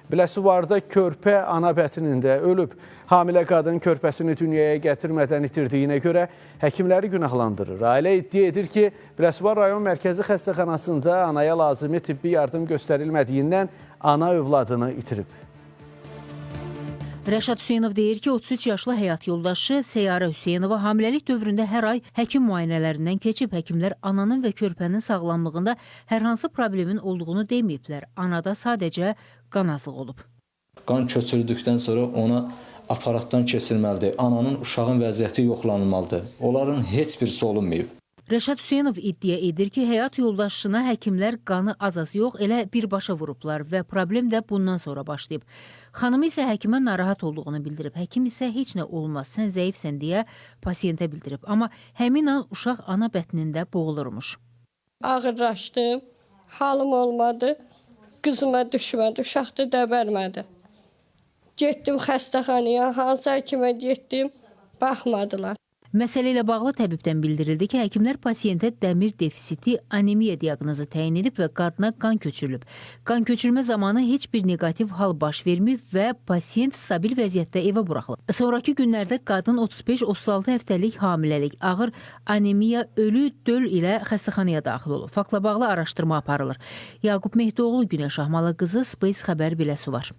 Biləsuvarda körpə ana bətnində ölüb. Hamilə qadın körpəsini dünyaya gətirmədən itirdiyinə görə həkimləri günahlandırır. Ailə iddia edir ki, Biləsuvar rayon mərkəzi xəstəxanasında anaya lazımi tibbi yardım göstərilmədiyindən ana övladını itirib. Rəşad Hüseynov deyir ki, 33 yaşlı həyat yoldaşı Seyarə Hüseynova hamiləlik dövründə hər ay həkim müayinələrindən keçib. Həkimlər ananın və körpənin sağlamlığında hər hansı problemin olduğunu deməyiblər. Anada sadəcə qan azlıq olub. Qan köçürüldükdən sonra ona aparatdan keçirilməlidir. Ananın, uşağın vəziyyəti yoxlanılmalıdır. Onların heç birisi olunmayıb. Rəşad Hüseynov iddia edir ki, həyat yoldaşına həkimlər qanı az-az yox, elə birbaşa vurublar və problem də bundan sonra başlayıb. Xanımı isə həkimə narahat olduğunu bildirib. Həkim isə heç nə olmaz, sən zəifsən deyə pasiyentə bildirib. Amma həmin an uşaq ana bətnində boğulurmuş. Ağırlaşdım, halım olmadı, qızıma düşmədi, uşaq da dəbərmədi. Getdim xəstəxanaya, hansı həkimə getdim, baxmadılar. Məsələ ilə bağlı təbibdən bildirildi ki, həkimlər pasiyentə dəmir defisiti, anemiya diaqnozu təyin edib və qadına qan köçürülüb. Qan köçürmə zamanı heç bir negativ hal baş verməyib və pasiyent stabil vəziyyətdə evə buraxılıb. Sonrakı günlərdə qadın 35-36 həftəlik hamiləlik, ağır anemiya, ölü döl ilə xəstəxanaya daxil olub. Faktla bağlı araşdırma aparılır. Yaqub Mehdoğlu, Günəş Ahmalı qızı, Space xəbər Biləsuvar.